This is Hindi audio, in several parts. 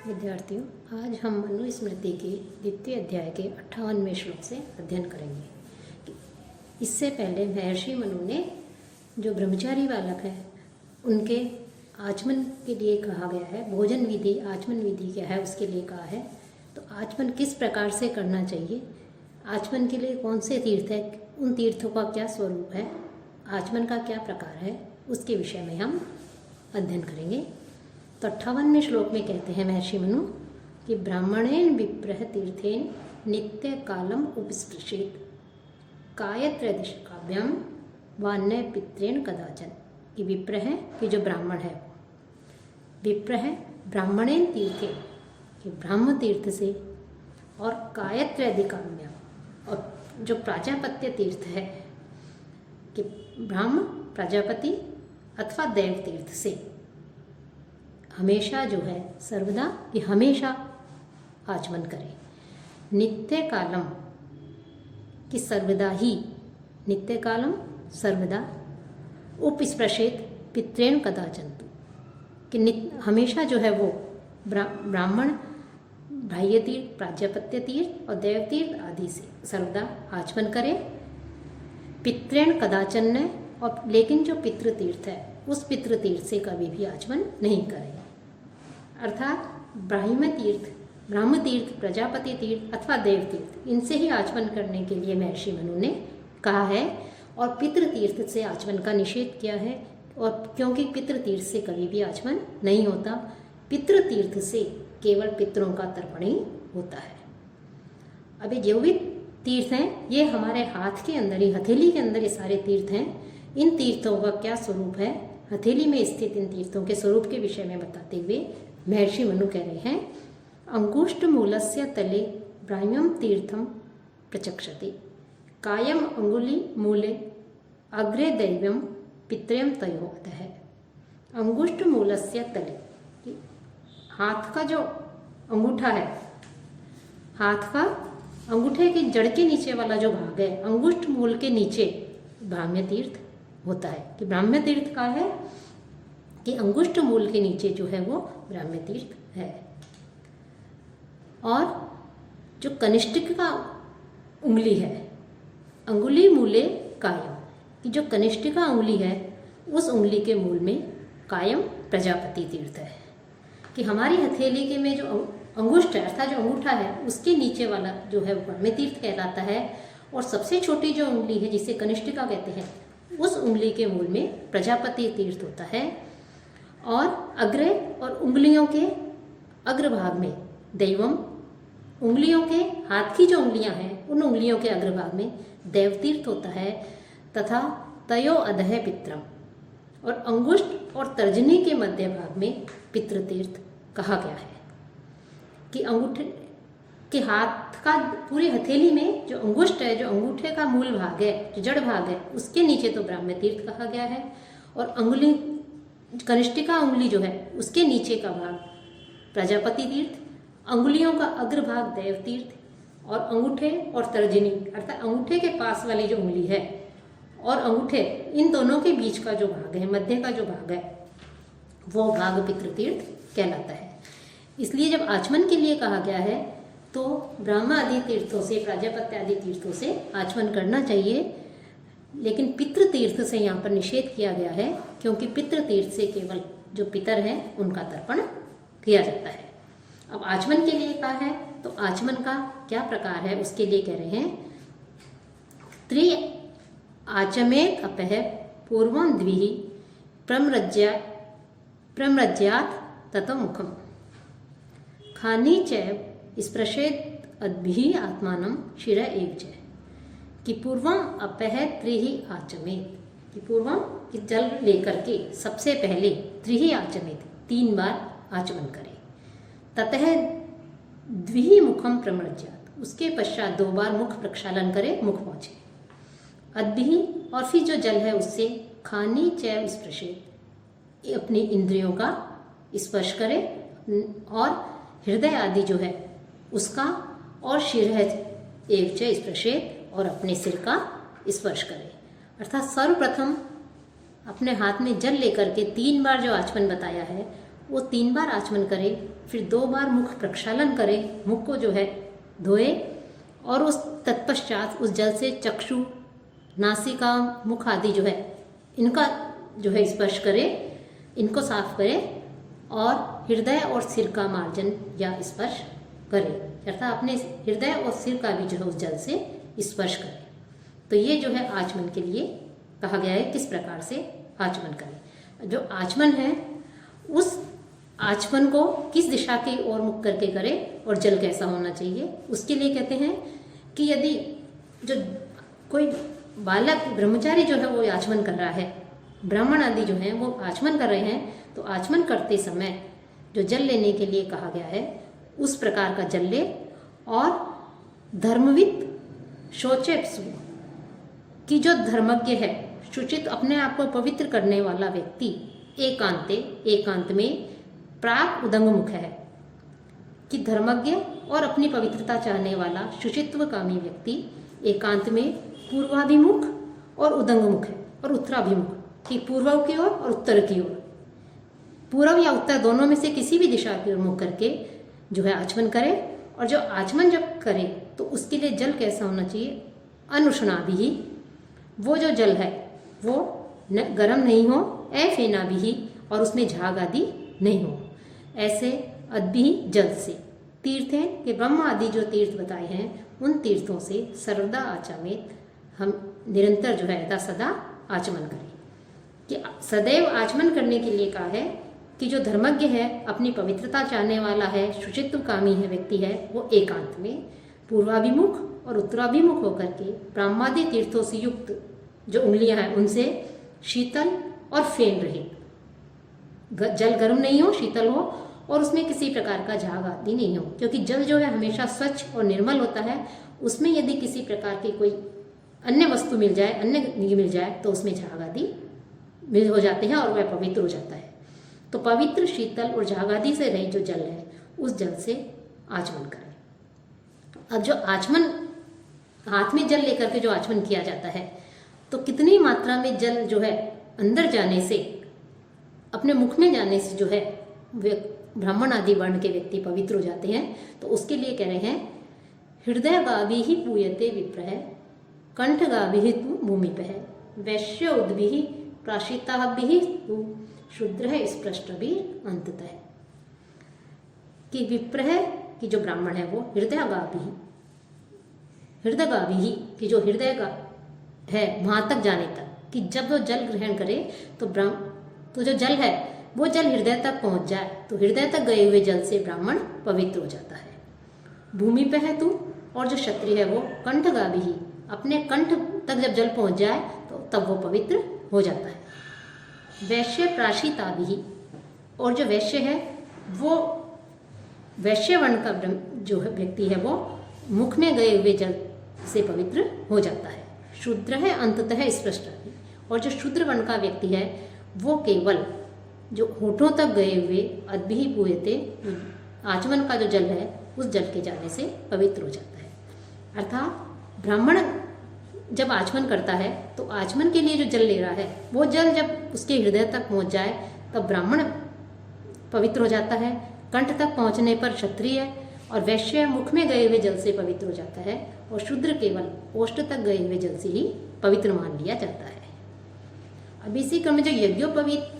विद्यार्थियों, आज हम मनुस्मृति के द्वितीय अध्याय के 58वें श्लोक से अध्ययन करेंगे। इससे पहले महर्षि मनु ने जो ब्रह्मचारी बालक है उनके आचमन के लिए कहा गया है, भोजन विधि आचमन विधि क्या है उसके लिए कहा है। तो आचमन किस प्रकार से करना चाहिए, आचमन के लिए कौन से तीर्थ है, उन तीर्थों का क्या स्वरूप है, आचमन का क्या प्रकार है, उसके विषय में हम अध्ययन करेंगे। तो 58वें श्लोक में कहते हैं महर्षि मनु कि ब्राह्मणेन विप्रह तीर्थेन नित्य कालम उपस्पृशेत कायत्रदिशकाभ्याम वान्य पित्रेण कदाचन। कि विप्र है कि जो ब्राह्मण है, विप्र है ब्राह्मणेन तीर्थे कि ब्राह्म तीर्थ से, और कायत्रदिकाभ्याम और जो प्राजापत्य तीर्थ है कि ब्राह्म प्रजापति अथवा देव तीर्थ से हमेशा जो है सर्वदा कि हमेशा आचमन करें। नित्य कालम कि सर्वदा ही, नित्य कालम सर्वदा, उपस्पृशेत पित्रेण कदाचंतु कि हमेशा जो है वो ब्राह्मण बाह्य तीर्थ, प्राजापत्य तीर्थ और देव तीर्थ आदि से सर्वदा आचमन करे। पित्रेण कदाचन ने, और लेकिन जो पितृ तीर्थ है उस पितृ तीर्थ से कभी भी आचमन नहीं करें। अर्थात ब्राह्म तीर्थ, प्रजापति तीर्थ अथवा देव तीर्थ, इनसे ही आचमन करने के लिए महर्षि मनु ने कहा है। और पितृ तीर्थ से आचमन का निषेध किया है, और क्योंकि पितृ तीर्थ से कभी भी आचमन नहीं होता, पितृ तीर्थ से केवल पितरों का तर्पण ही होता है। अभी जो भी तीर्थ हैं ये हमारे हाथ के अंदर ही, हथेली के अंदर ये सारे तीर्थ हैं। इन तीर्थों का क्या स्वरूप है, हथेली में स्थित इन तीर्थों के स्वरूप के विषय में बताते हुए महर्षि मनु कह रहे हैं, अंगुष्ठ मूलस्य तले ब्राह्म्यम तीर्थम प्रचक्षते कायम अंगुली मूले अग्रे दैव्यम पित्रेम तयो अतः। अंगुष्ठ मूलस्य तले, हाथ का जो अंगूठा है, हाथ का अंगूठे की जड़ के नीचे वाला जो भाग है, अंगुष्ठ मूल के नीचे ब्राह्म्य तीर्थ होता है। कि ब्राह्म्य तीर्थ का है कि अंगुष्ठ मूल के नीचे जो है वो ब्राह्म्य तीर्थ है। और जो कनिष्ठिक का उंगली है, अंगुली मूले कायम, कि जो कनिष्ठिका उंगली है उस उंगली के मूल में कायम प्रजापति तीर्थ है। कि हमारी हथेली के में जो अंगुष्ठ है अर्थात जो अंगूठा है उसके नीचे वाला जो है वो ब्राह्म्य तीर्थ कहलाता है। और सबसे छोटी जो उंगली है जिसे कनिष्ठिका कहते हैं, उस उंगली के मूल में प्रजापति तीर्थ होता है। और अग्रे और उंगलियों के अग्रभाग में दैवम, उंगलियों के हाथ की जो उंगलियां हैं उन उंगलियों के अग्रभाग में देव तीर्थ होता है। तथा तयो अधः पित्रम, और अंगुष्ठ और तर्जनी के मध्य भाग में पितृ तीर्थ कहा गया है। कि अंगूठे के हाथ का पूरी हथेली में जो अंगुष्ठ है, जो अंगूठे का मूल भाग है, जो जड़ भाग है, उसके नीचे तो ब्राह्म्य तीर्थ कहा गया है। और अंगुली, कनिष्ठिका उंगली जो है उसके नीचे का भाग प्रजापति तीर्थ, अंगुलियों का अग्रभाग देव तीर्थ, और अंगूठे और तर्जनी अर्थात अंगूठे के पास वाली जो उंगली है और अंगूठे, इन दोनों के बीच का जो भाग है, मध्य का जो भाग है, वो भाग पितृ तीर्थ कहलाता है। इसलिए जब आचमन के लिए कहा गया है तो ब्राह्म आदि तीर्थों से, प्राजापत्य आदि तीर्थों से आचमन करना चाहिए। लेकिन पितृ तीर्थ से यहाँ पर निषेध किया गया है, क्योंकि पितृ तीर्थ से केवल जो पितर हैं उनका तर्पण किया जाता है। अब आचमन के लिए कहा है तो आचमन का क्या प्रकार है उसके लिए कह रहे हैं, त्रि आचमेत अपह पूर्वम द्विहि प्रम्रज्यात ततो मुखम खानी चैव स्पृशेत अद्भिः आत्मानं शिर एव च। कि पूर्वम अपह त्रिहि आचमेत, कि पूर्वम कि जल लेकर के सबसे पहले त्रिहि आचमेत 3 बार आचमन करें। ततः द्विहि मुखम प्रमृज्यात, उसके पश्चात 2 बार मुख प्रक्षालन करे, मुख पहुँचे। अद्भिः, और फिर जो जल है उससे खानी चैव स्पृशेत, अपनी इंद्रियों का स्पर्श करे, और हृदय आदि जो है उसका, और शिर एव च स्पृशेत, और अपने सिर का स्पर्श करे। अर्थात सर्वप्रथम अपने हाथ में जल लेकर के 3 बार जो आचमन बताया है वो 3 बार आचमन करे, फिर 2 बार मुख प्रक्षालन करे, मुख को जो है धोए, और उस तत्पश्चात उस जल से चक्षु, नासिका, मुख आदि जो है इनका जो है स्पर्श करे, इनको साफ करे, और हृदय और सिर का मार्जन या स्पर्श करे, अर्थात अपने हृदय और सिर का भी जो है उस जल से स्पर्श करे। तो ये जो है आचमन के लिए कहा गया है किस प्रकार से आचमन करें। जो आचमन है उस आचमन को किस दिशा की ओर मुख करके करे और जल कैसा होना चाहिए, उसके लिए कहते हैं कि यदि जो कोई बालक ब्रह्मचारी जो है वो आचमन कर रहा है, ब्राह्मण आदि जो हैं वो आचमन कर रहे हैं, तो आचमन करते समय जो जल लेने के लिए कहा गया है उस प्रकार का जल ले, और धर्मविद शोचेप्सु कि जो धर्मज्ञ है, शुचित अपने आप को पवित्र करने वाला व्यक्ति, एकांत में प्राक उदंगमुख है, कि धर्मज्ञ और अपनी पवित्रता चाहने वाला शुचित्वकामी व्यक्ति एकांत में पूर्वाभिमुख और उदंगमुख है, और उत्तराभिमुख, कि पूर्व की ओर और उत्तर की ओर, पूर्व या उत्तर दोनों में से किसी भी दिशा की ओर मुख करके जो है आचमन करे। और जो आचमन जब करे तो उसके लिए जल कैसा होना चाहिए, अनुष्णाभिः, वो जो जल है वो न गर्म नहीं हो, अफेनाभिः, और उसमें झाग आदि नहीं हो, ऐसे अद्भिः जल से तीर्थेन के ब्रह्म आदि जो तीर्थ बताए हैं उन तीर्थों से सर्वदा आचमेत, हम निरंतर जो है यथा सदा आचमन करें। कि सदैव आचमन करने के लिए कहा है कि जो धर्मज्ञ है, अपनी पवित्रता चाहने वाला है, शुचित्वकामी है व्यक्ति है, वो एकांत में पूर्वाभिमुख और उत्तराभिमुख होकर के ब्रह्मादि तीर्थों से युक्त जो उंगलियां हैं उनसे शीतल और फेन रहित, जल गर्म नहीं हो, शीतल हो, और उसमें किसी प्रकार का झाग आदि नहीं हो, क्योंकि जल जो है हमेशा स्वच्छ और निर्मल होता है। उसमें यदि किसी प्रकार की कोई अन्य वस्तु मिल जाए, अन्य मिल जाए, तो उसमें झाग आदि मिल हो जाते हैं और वह पवित्र हो जाता है। तो पवित्र, शीतल और झाग आदि से रहित जो जल है उस जल से आचमन करें। अब जो आचमन, हाथ में जल लेकर के जो आचमन किया जाता है, तो कितनी मात्रा में जल जो है अंदर जाने से, अपने मुख में जाने से जो है ब्राह्मण आदि वर्ण के व्यक्ति पवित्र हो जाते हैं। तो उसके लिए कह रहे हैं हृदय गाभिः पूयते विप्रः, कंठ गाभिः तु भूमिपः, वैश्य उद्भिः प्राशिताभिः तु शूद्रः स्पृष्टभिः अंततः। कि विप्रः कि जो ब्राह्मण है वो हृदय गाभिः कि जो हृदय का है वहां तक जाने तक, कि जब वो जल ग्रहण करे तो जो जल है वो जल हृदय तक पहुंच जाए, तो हृदय तक गए हुए जल से ब्राह्मण पवित्र हो जाता है। भूमि पे है तू, और जो क्षत्रिय है वो कंठ गाभिः, अपने कंठ तक जब जल पहुंच जाए तो तब वो पवित्र हो जाता है। वैश्य प्राशिताभिः, और जो वैश्य है वो वैश्य वर्ण का जो है व्यक्ति है वो मुख में गए हुए जल से पवित्र हो जाता है। शूद्र है अंततः स्पृष्टः, और जो शूद्र वर्ण का व्यक्ति है वो केवल जो होठों तक गए हुए अद्भिः पूयते, आचमन का जो जल है उस जल के जाने से पवित्र हो जाता है। अर्थात ब्राह्मण जब आचमन करता है तो आचमन के लिए जो जल ले रहा है वो जल जब उसके हृदय तक पहुंच जाए तब ब्राह्मण पवित्र हो जाता है। कंठ तक पहुंचने पर क्षत्रिय और वैश्य मुख में गए हुए जल से पवित्र हो जाता है, और शूद्र केवल ओष्ठ तक गए हुए जल से ही पवित्र मान लिया जाता है। अब इसी क्रम में जो यज्ञोपवीत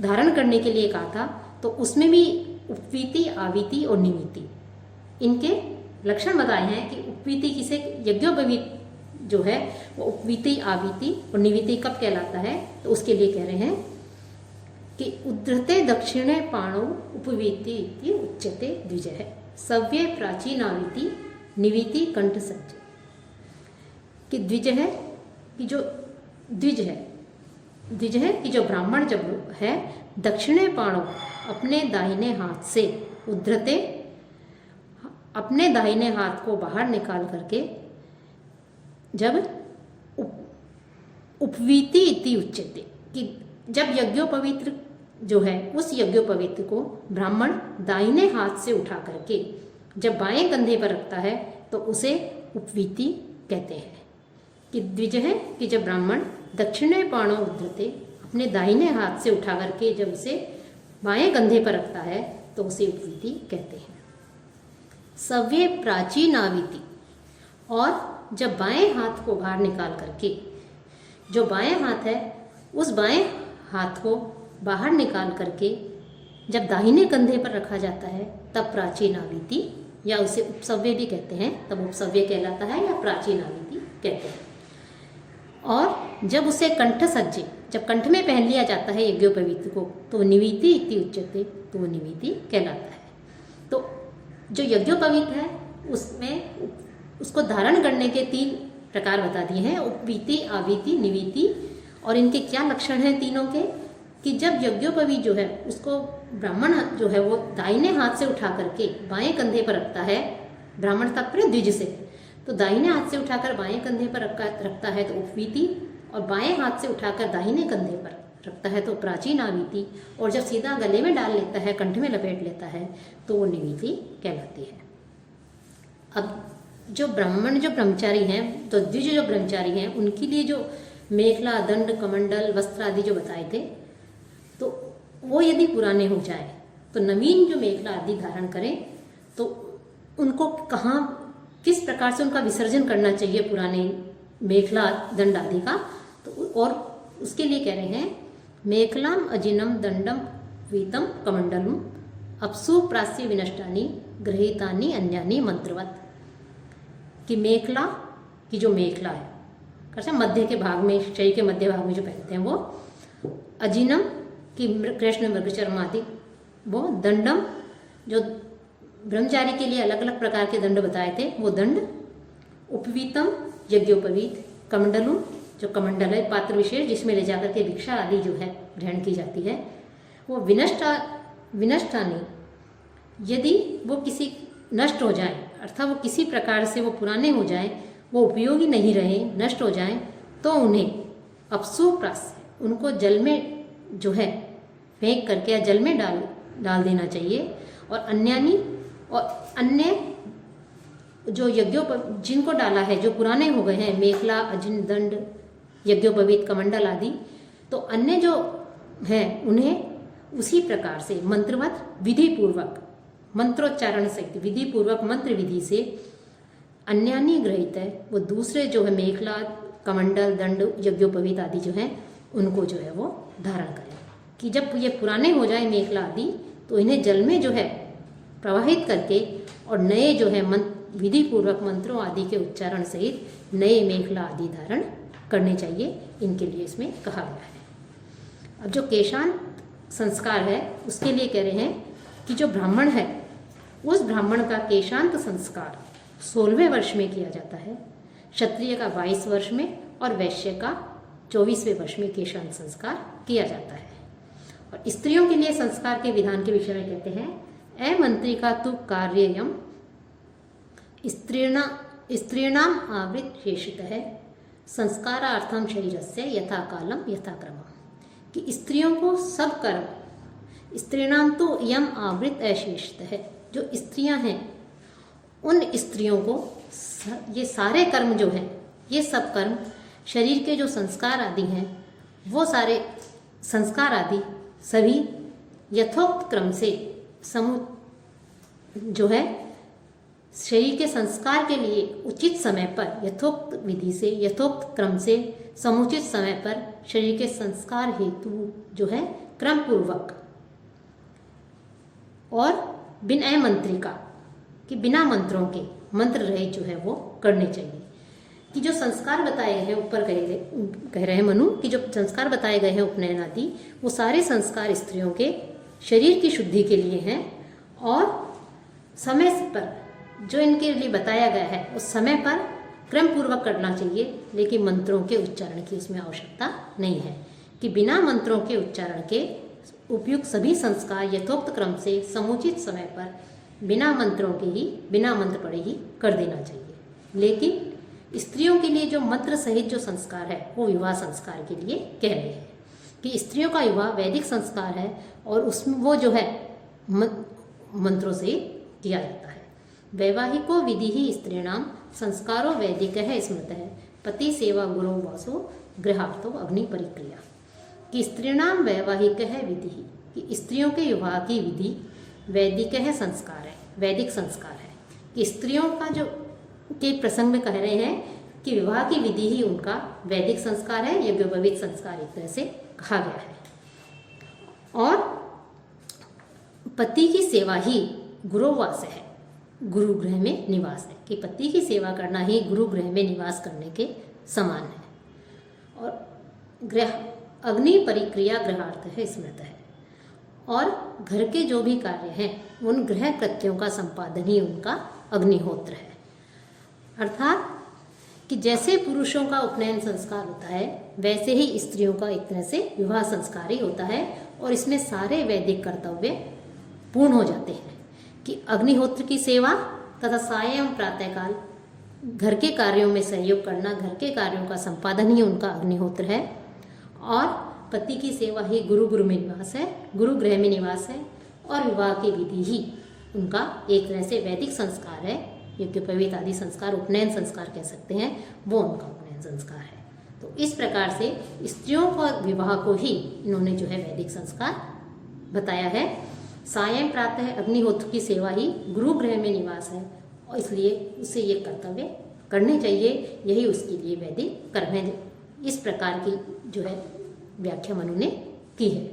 धारण करने के लिए कहा था, तो उसमें भी उपवीति, आवीति और निवीति, इनके लक्षण बताए हैं कि उपवीति किसे, यज्ञोपवीत जो है वो उपवीति, आवीति और निवीति कब कहलाता है, तो उसके लिए कह रहे हैं कि उद्धृते दक्षिणे पाणौ उपवीति इति उच्यते द्विजः, सव्ये प्राचीनावीति निवीति कंठ सज्ज। कि द्विज है कि जो द्विज है कि जो ब्राह्मण जब है दक्षिणे पाणौ, अपने दाहिने हाथ से, उद्धृते अपने दाहिने हाथ को बाहर निकाल करके जब उपवीति इति उच्यते, कि जब यज्ञोपवीत जो है उस यज्ञोपवीत को ब्राह्मण दाहिने हाथ से उठा करके जब बाएं कंधे पर रखता है तो उसे उपवीति कहते हैं। कि द्विज है कि जब ब्राह्मण दक्षिणे पाणौ उद्धृते, अपने दाहिने हाथ से उठा करके जब उसे बाएं कंधे पर रखता है तो उसे उपवीति कहते हैं। सव्ये प्राचीनावीति, और जब बाएं हाथ को बाहर निकाल करके, जो बाएं हाथ है उस बाएं हाथ को बाहर निकाल करके जब दाहिने कंधे पर रखा जाता है तब प्राचीनावीति, या उसे उपसव्य भी कहते हैं, तब उपसव्य कहलाता है या प्राचीनावीति कहते हैं। और जब उसे कंठ सज्जे, जब कंठ में पहन लिया जाता है यज्ञोपवीत को, तो निवीति इति उच्यते, तो वो निवीति कहलाता है। तो जो यज्ञोपवीत है उसमें उसको धारण करने के 3 प्रकार बता दिए हैं, उपवीति, आवीति, निवीति। और इनके क्या लक्षण हैं तीनों के, कि जब यज्ञोपवीत जो है उसको ब्राह्मण जो है वो दाहिने हाथ से उठा करके बाएं कंधे पर रखता है, ब्राह्मण तात्पर्य द्विज से, तो दाहिने हाथ से उठाकर बाएं कंधे पर रखता है तो उपवीति, और बाएं हाथ से उठाकर दाहिने कंधे पर रखता है तो प्राचीनावीति, और जब सीधा गले में डाल लेता है, कंठ में लपेट लेता है तो वो निवीति कहलाती है। अब जो ब्राह्मण जो ब्रह्मचारी हैं, तो द्विज जो ब्रह्मचारी हैं, उनके लिए जो मेखला, दंड, कमंडल, वस्त्र आदि जो बताए थे, तो वो यदि पुराने हो जाए तो नवीन जो मेखला आदि धारण करें, तो उनको कहाँ, किस प्रकार से उनका विसर्जन करना चाहिए पुराने मेखला, दंड आदि का, तो और उसके लिए कह रहे हैं मेखलाम अजिनम दंडम वीतम कमंडलम अपसु प्रास्य विनष्टानि गृहीतानि अन्यानि मंत्रवत, कि मेखला की जो मेखला है कैसे मध्य के भाग में, शरीर के मध्य भाग में जो पहनते हैं वो, अजिनम की कृष्ण मृगचर्म आदि, वो दंडम जो ब्रह्मचारी के लिए अलग अलग प्रकार के दंड बताए थे वो दंड, उपवीतम यज्ञोपवीत, कमंडलम जो कमंडल है पात्र विशेष जिसमें ले जाकर के भिक्षा आदि जो है ग्रहण की जाती है, वो विनष्टानि, यदि वो किसी नष्ट हो जाए, अर्थात वो किसी प्रकार से वो पुराने हो जाए, वो उपयोगी नहीं रहे, नष्ट हो जाए, तो उन्हें अपसु प्रास्य, उनको जल में जो है फेंक करके या जल में डाल देना चाहिए। और अन्यानी, और अन्य जो जिनको डाला है जो पुराने हो गए हैं, मेखला, अजिन, दंड, यज्ञोपवीत, कमंडल आदि, तो अन्य जो हैं उन्हें उसी प्रकार से मंत्रवत विधि पूर्वक, मंत्रोच्चारण सहित विधि पूर्वक मंत्र विधि से अन्यानी ग्रहित है, वो दूसरे जो है मेखला, कमंडल, दंड, यज्ञोपवीत आदि जो हैं उनको जो है वो धारण करें। कि जब ये पुराने हो जाए मेखला आदि, तो इन्हें जल में जो है प्रवाहित करके और नए जो है विधि पूर्वक मंत्रों आदि के उच्चारण सहित नए मेखला आदि धारण करने चाहिए, इनके लिए इसमें कहा गया है। अब जो केशांत संस्कार है उसके लिए कह रहे हैं कि जो ब्राह्मण है उस ब्राह्मण का केशांत संस्कार 16वें वर्ष में किया जाता है, क्षत्रिय का 22 वर्ष में और वैश्य का 24वें वर्ष में केशांत संस्कार किया जाता है। और स्त्रियों के लिए संस्कार के विधान के विषय में कहते हैं, ए मंत्री का तु कार्ययम स्त्रीणाम आवृत शेषितः संस्कारार्थम शरीरस्य यथा कालम यथा क्रमम, कि स्त्रियों को सब कर्म, स्त्रीणाम तो यम आवृत अशेषित है, जो स्त्रियां हैं उन स्त्रियों को ये सारे कर्म जो हैं, ये सब कर्म शरीर के जो संस्कार आदि हैं, वो सारे संस्कार आदि सभी यथोक्त क्रम से जो है शरीर के संस्कार के लिए उचित समय पर, यथोक्त विधि से, यथोक्त क्रम से, समुचित समय पर शरीर के संस्कार हेतु जो है क्रम पूर्वक और बिना मंत्रिका, कि बिना मंत्रों के, मंत्र रहित जो है वो करने चाहिए। कि जो संस्कार बताए गए हैं, ऊपर कह रहे हैं मनु, कि जो संस्कार बताए गए हैं उपनयन आदि, वो सारे संस्कार स्त्रियों के शरीर की शुद्धि के लिए हैं, और समय पर जो इनके लिए बताया गया है उस समय पर क्रम पूर्वक करना चाहिए, लेकिन मंत्रों के उच्चारण की उसमें आवश्यकता नहीं है। कि बिना मंत्रों के उच्चारण के उपयुक्त सभी संस्कार यथोक्त क्रम से समुचित समय पर बिना मंत्रों के ही, बिना मंत्र पढ़े ही कर देना चाहिए। लेकिन स्त्रियों के लिए जो मंत्र सहित जो संस्कार है वो विवाह संस्कार के लिए कह रहे हैं कि स्त्रियों का विवाह वैदिक संस्कार है और उसमें वो जो है मंत्रों से किया जाता है। वैवाहिको विधि ही स्त्रीणाम संस्कारो वैदिक है स्मृत है, पति सेवा गुरु वासो गृहार्थो अग्नि परिक्रिया। कि स्त्रीणाम वैवाहिक है विधि, कि स्त्रियों के विवाह की विधि वैदिक है, संस्कार है, वैदिक संस्कार है। कि स्त्रियों का जो के प्रसंग में कह रहे हैं कि विवाह की विधि ही उनका वैदिक संस्कार है, यज्ञोपवीत संस्कार एक तरह से कहा गया है। और पति की सेवा ही गुरुवास है, गुरु गृह में निवास है। कि पति की सेवा करना ही गुरु गृह में निवास करने के समान है। और ग्रह अग्नि परिक्रिया ग्रहार्थ है, स्मृत है। और घर के जो भी कार्य हैं उन गृह कृत्यों का संपादन ही उनका अग्निहोत्र है। अर्थात कि जैसे पुरुषों का उपनयन संस्कार होता है वैसे ही स्त्रियों का एक तरह से विवाह संस्कार ही होता है। और इसमें सारे वैदिक कर्तव्य पूर्ण हो जाते हैं। कि अग्निहोत्र की सेवा तथा सायं प्रातःकाल घर के कार्यों में सहयोग करना, घर के कार्यों का संपादन ही उनका अग्निहोत्र है। और पति की सेवा ही गुरु में निवास है, गुरु गृह में निवास है। और विवाह की विधि ही उनका एक तरह से वैदिक संस्कार है, यज्ञोपवीत आदि संस्कार, उपनयन संस्कार कह सकते हैं, वो उनका उपनयन संस्कार है। तो इस प्रकार से स्त्रियों का विवाह को ही इन्होंने जो है वैदिक संस्कार बताया है। सायं प्रातः अग्निहोत्र की सेवा ही गुरु गृह में निवास है और इसलिए उसे ये कर्तव्य करने चाहिए, यही उसके लिए वैदिक कर्म है। इस प्रकार की जो है व्याख्या मनु ने की है।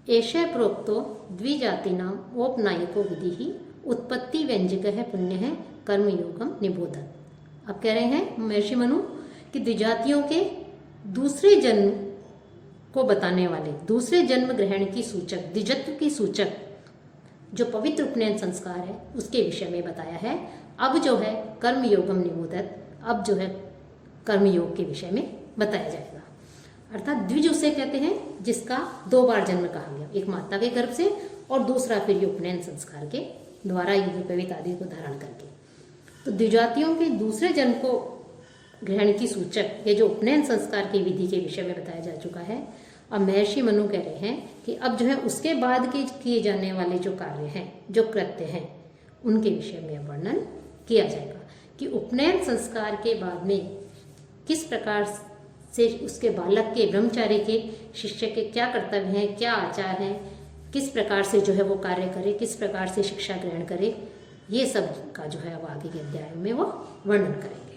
एषः प्रोक्तो द्विजातीनां औपनायको विधि ही उत्पत्ति व्यंजक है, पुण्य है, कर्मयोगम निबोधन। अब कह रहे हैं महर्षि मनु कि द्विजातियों के दूसरे जन्म को बताने वाले, दूसरे जन्म ग्रहण की सूचक, द्विजत्व की सूचक जो पवित्र उपनयन संस्कार है उसके विषय में बताया है। अब जो है कर्मयोगम निबोधन, अब जो है कर्मयोग के विषय में बताया जाएगा। अर्थात द्विज उसे कहते हैं जिसका 2 बार जन्म कहा गया, एक माता के गर्भ से और दूसरा फिर ये उपनयन संस्कार के द्वारा यज्ञोपवीत आदि को धारण करके। तो द्विजातियों के दूसरे जन्म को ग्रहण की सूचक ये जो उपनयन संस्कार की विधि के विषय में बताया जा चुका है। अब महर्षि मनु कह रहे हैं कि अब जो है उसके बाद के किए जाने वाले जो कार्य हैं, जो कृत्य हैं, उनके विषय में वर्णन किया जाएगा। कि उपनयन संस्कार के बाद में किस प्रकार से उसके बालक के, ब्रह्मचारी के, शिष्य के क्या कर्तव्य हैं, क्या आचार हैं, किस प्रकार से जो है वो कार्य करे, किस प्रकार से शिक्षा ग्रहण करे, ये सब का जो है अब आगे के अध्याय में वो वर्णन करेंगे।